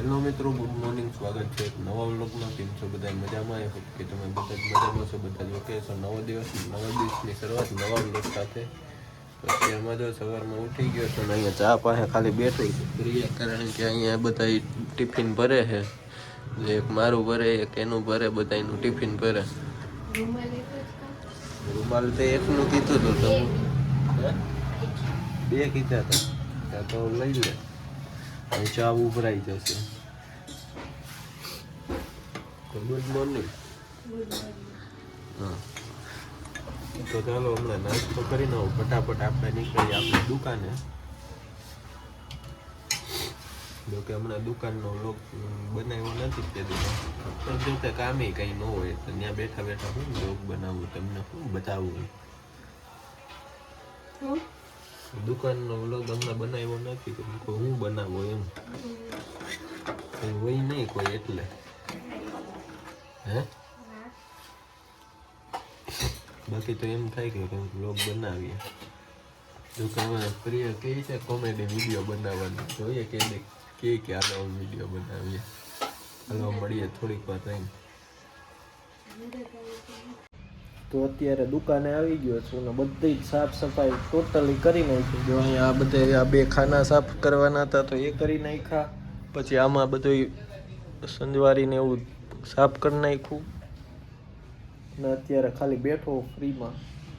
Hello મિત્રો, good morning. સ્વાગત છે એક નવા વ્લોગમાં. કેમ છો બધા? મજામાં? આવ્યો કે તમે બધા જ મજામાં છો? બધા જ ઓકે છો? નવા દિવસની શરૂઆત નવા વ્લોગ સાથે. તો અત્યારમાં જો સવારમાં ઉઠી ગયો છો ને અહીંયા ચા પાસે ખાલી બેઠો છું પ્રિય, કારણ કે અહીંયા બધા ટિફિન ભરે છે. એક મારું ભરે, એક એનું ભરે, બધાનું ટિફિન ભરે. રૂમાલ તે એકનું કીધું હતું તમે? બે કીધા હતા તો લઈ લે. ચા ઉભરાઈ જશે. Good morning. હા, તો ચાલો હમણાં નાસ્તો કરી નાખો ફટાફટ. આપણે નીકળીએ આપણી દુકાને. જો કે હમણાં દુકાનનો લોક બનાવ્યો નથી તે દિવસ, જો કે કામે કંઈ ન હોય તો ત્યાં બેઠા બેઠા હું લોક બનાવવું, તમને શું બતાવવું. દુકાનનો વ્લોગ હમણાં બનાવ્યો નથી, હું બનાવો એમ કઈ હોય નહીં કોઈ, એટલે હે બાકી તો એમ થાય કે કંઈક વ્લોગ બનાવીએ. જો કે હવે પ્રિય કહે છે કોમેડી વિડીયો બનાવવાનું, જોઈએ કે હાલો વિડીયો બનાવીએ. હાલો મળીએ થોડીક વાર રહીને. તો અત્યારે દુકાને આવી ગયો છું ને બધી જ સાફ સફાઈ ટોટલી કરી નાખી. જો અહીંયા આ બધે આ બે ખાના સાફ કરવાના હતા તો એ કરી નાખ્યા. પછી આમાં બધું સંજવારીને એવું સાફ કરી નાખ્યું ને અત્યારે ખાલી બેઠો ફ્રીમાં.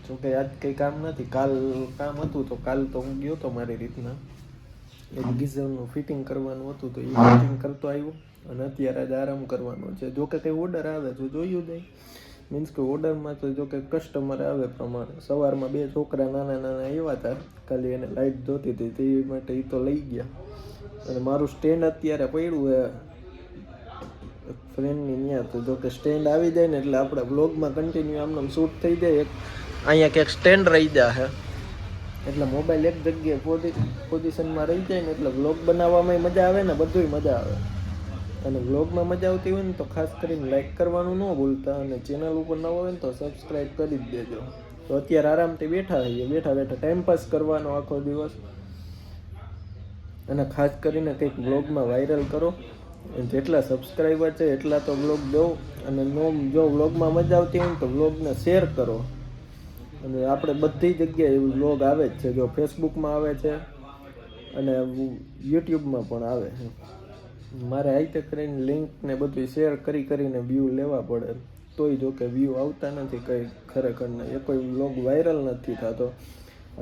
જોકે આજ કંઈ કામ નથી, કાલ કામ હતું તો કાલ તો હું ગયો તો મારી રીતના એક ગીઝરનું ફિટિંગ કરવાનું હતું તો એ ફિટિંગ કરતો આવ્યો અને અત્યારે જ આરામ કરવાનો છે. જોકે કંઈ ઓર્ડર આવે તો જોયું જાય, મીન્સ કે ઓર્ડરમાં તો જો કે કસ્ટમર આવે પ્રમાણે. સવારમાં બે છોકરા નાના નાના આવ્યા હતા, ખાલી એને લાઇટ જોતી હતી તે માટે એ તો લઈ ગયા. અને મારું સ્ટેન્ડ અત્યારે પડ્યું છે ફ્રેન્ડની ત્યાં, તો જો કે સ્ટેન્ડ આવી જાય ને એટલે આપણે વ્લોગમાં કન્ટિન્યુ આમને શૂટ થઈ જાય. એક અહીંયા ક્યાંક સ્ટેન્ડ રહી જાય એટલે મોબાઈલ એક જગ્યાએ પોઝિશનમાં રહી જાય ને એટલે વ્લોગ બનાવવામાં મજા આવે ને બધુંય મજા આવે. અને વ્લોગમાં મજા આવતી હોય ને તો ખાસ કરીને લાઈક કરવાનું ન ભૂલતા, અને ચેનલ ઉપર ન હોય ને તો સબસ્ક્રાઈબ કરી જ દેજો. તો અત્યારે આરામથી બેઠા રહીએ, બેઠા બેઠા ટાઈમપાસ કરવાનો આખો દિવસ. અને ખાસ કરીને કંઈક વ્લોગમાં વાયરલ કરો. જેટલા સબસ્ક્રાઈબર છે એટલા તો વ્લોગ દો. અને જો વ્લોગમાં મજા આવતી હોય ને તો વ્લોગને શેર કરો. અને આપણે બધી જગ્યાએ એવું વ્લોગ આવે જ છે. જો ફેસબુકમાં આવે છે અને યુટ્યુબમાં પણ આવે છે. મારે હાઈતે કરીને લિંક ને બધું શેર કરીને વ્યૂ લેવા પડે, તોય જો કે વ્યૂ આવતા નથી કંઈ ખરેખર ને. એ કોઈ વ્લોગ વાયરલ નથી થતો.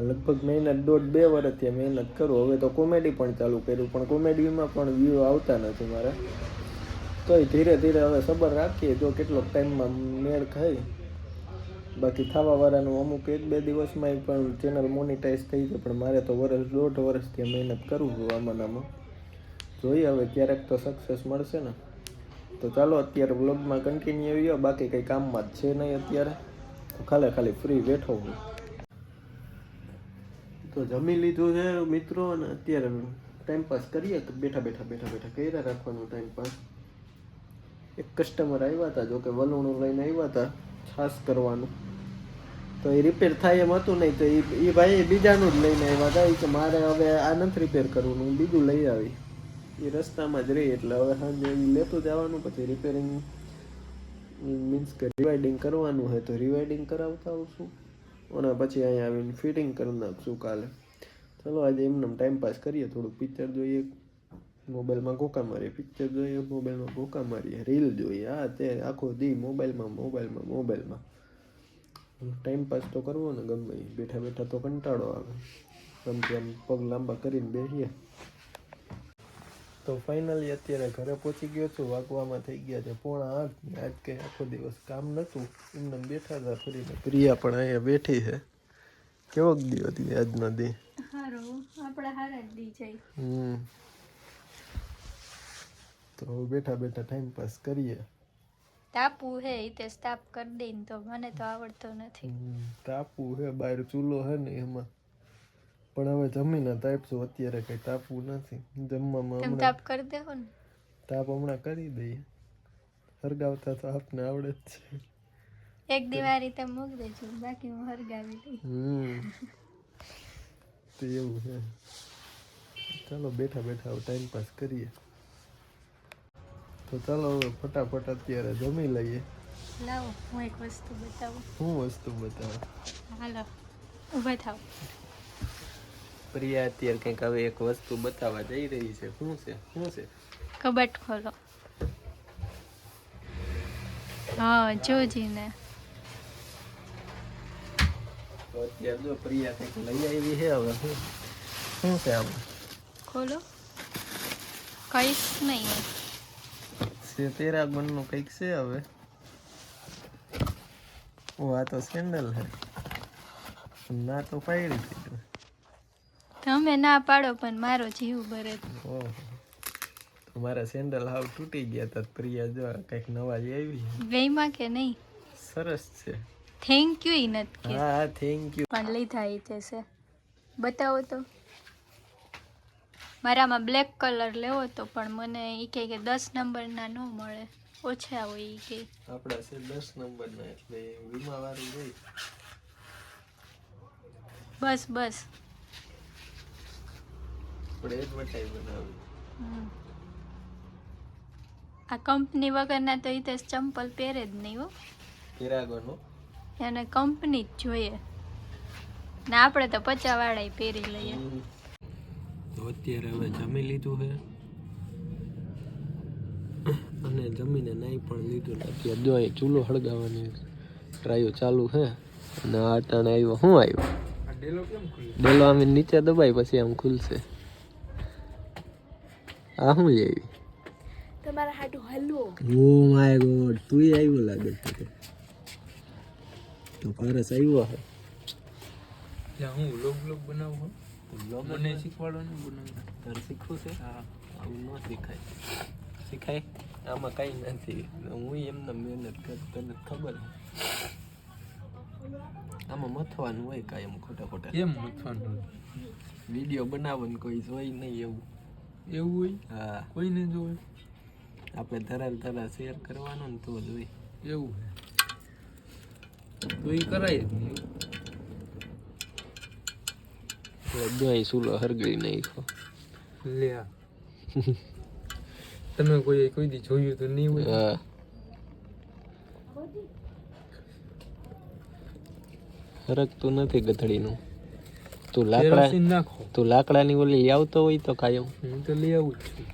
લગભગ મહેનત 1.5-2 વર્ષથી મહેનત કરું. હવે તો કોમેડી પણ ચાલુ કર્યું, પણ કોમેડીમાં પણ વ્યૂ આવતા નથી મારે. તોય ધીરે ધીરે હવે સબર રાખીએ, જો કેટલોક ટાઈમમાં મેળ ખાય. બાકી થવાવાળાનું અમુક 1-2 દિવસમાં પણ ચેનલ મોનિટાઈઝ થઈ જાય, પણ મારે તો 1.5 વર્ષથી મહેનત કરું છું આમાં. જોઈએ હવે ક્યારેક તો સક્સેસ મળશે ને. તો ચાલો અત્યારે વ્લોગમાં કન્ટિન્યુ આવ્યો. બાકી કંઈ કામમાં જ છે નહીં અત્યારે, તો ખાલી ફ્રી બેઠો હું. તો જમી લીધું છે મિત્રો, અને અત્યારે ટાઈમપાસ કરીએ. તો બેઠા કર્યા રાખવાનું ટાઈમપાસ. એક કસ્ટમર આવ્યા હતા, જો કે વલુણું લઈને આવ્યા હતા છાશ કરવાનું, તો એ રિપેર થાય એમ હતું નહીં. તો એ ભાઈ બીજાનું જ લઈને આવ્યા હતા. એ કે મારે હવે આ નથી રિપેર કરવું, હું બીજું લઈ આવી. એ રસ્તામાં જ રહી એટલે હવે સાંજે લેતું જવાનું. પછી રિપેરિંગ મીન્સ કે રિવાઇડિંગ કરવાનું હોય તો રિવાઇડિંગ કરાવતા આવશું, અને પછી અહીંયા આવીને ફિટિંગ કરી નાખશું કાલે. ચલો આજે એમને ટાઈમપાસ કરીએ, થોડુંક પિક્ચર જોઈએ, મોબાઈલમાં ગોકા મારીએ. પિક્ચર જોઈએ, મોબાઈલમાં ગોકા મારીએ, રીલ જોઈએ. હા તે આખો દી મોબાઈલમાં ટાઈમપાસ તો કરવો ને. ગમે બેઠા તો કંટાળો આવે. ગમતી આમ પગ લાંબા કરીને બેસીએ. તો ફાઇનલી અત્યારે ઘરે પહોંચી ગયો છું. વાગવામાં થઈ ગયા છે 7:45. આજ કંઈ આખો દિવસ કામ નહોતું, એમને બેઠા હતા ફરીને. પ્રિયા પણ અહીંયા બેઠી છે. કેવોક દી હતી આજનો દી? તો બેઠા ટાઈમપાસ કરીએ. તાપુ હે તે તાપ કરી દે તો મને તો આવડતો નથી. તાપુ હે, બહાર ચૂલો હે ને એમાં. પણ હવે જમીને તાપશું, અત્યારે કઈ તાપવું નથી. જમવામાં તમે તાપ કરી દેવો ને. તાપ હમણાં કરી દઈએ. હરગાવતા તો આપને આવડે જ છે. એક દિવાળી તમે મૂકી દેજો, બાકી હું હરગાવી દઈ. તો એવું છે. ચાલો બેઠા ટાઈમ પાસ કરીએ. તો ચાલો હવે ફટાફટ અત્યારે જમી લઈએ. લાવો હું એક વસ્તુ બતાવું. શું વસ્તુ બતાવે? હાલો ઊભા થાવ. પ્રિયા અત્યારે કંઈક હવે એક વસ્તુ બતાવવા જઈ રહી છે. શું છે? શું છે? કબાટ ખોલો. હા જોજીને. તો અત્યારે જો પ્રિયા કંઈક લઈ આવી છે. હવે શું છે આમાં? ખોલો. કઈશ નહીં. છે તેરા બનનું કંઈક છે હવે. ઓ આ તો સેન્ડલ છે. ના તો પાડી દીધું. તમે ના પાડો પણ મારો જીવ ભરે. ઓહો, તો મારા સેન્ડલ હાવ તૂટી ગયા હતા. પ્રિયા જો કંઈક નવા લઈ આવી. વેમાં કે નહીં? સરસ છે. થેન્ક યુ ઈ નથી. હા થેન્ક યુ. પણ લીધા ઈ તે છે. બતાવો તો. મારામાં બ્લેક કલર લેવો તો પણ મને ઈ કે 10 નંબરના ન મળે, ઓછા હોય ઈ કે. આપણા છે 10 નંબરના એટલે વીમા વાળું હોય. બસ બસ. આપણે એડવર્ટાઈઝ બનાવી. આ કંપની વગરના તો ઈ તે ચંપલ પહેરે જ નહીં હો. પેરાગોનો એને કંપની જ જોઈએ ને આપણે તો 50 વાળા પહેરી લઈએ. તો અત્યારે હવે જમી લીધું છે અને જમીને નાઈ પણ લીધું ને અત્યારે જો અહીં ચૂલો હળગાવવાની ટ્રાયો ચાલુ છે. અને આ ટાણે આવ્યો. શું આવ્યો? ડેલો આમ નીચે દબાઈ પછી આમ ખુલશે. આ શું લઈ આવી? તમારા હાટુ હલવો. ઓ માય ગોડ, તું આવ્યો લાગે છે. તો પારસ આવ્યો છે. હું વ્લોગ બનાવું બ્લોગ મને શીખવાડવાનું બનાવવાનું. તારે શીખવું છે? હા આવું ન શીખાય. શીખાય આમાં કઈ નથી. હું એમને મહેનત કરતો તને ખબર છે. આમાં મથવાનું હોય કાંઈ એમ ખોટા ખોટા. કેમ મથવાનું? વિડીયો બનાવવાનું કોઈ જોઈ નહીં એવું. એવું હોય? હા, કોઈને જોવે આપણે ધરાલ શેર કરવાનું ને તો જોઈ. એવું તો એ કરાય જ નહીં. જો અહીં ચૂલો હરગળી નાખ્યો. લે આ. તમે કોઈ દી જોયું તો નહીં હોય. હા, હરગતું નથી ગધડીનું. તું કેરોસીન નાખો. લાકડાની ઓલી આવતો હોય તો કાયમ. હું તો લઈ આવું જ છું.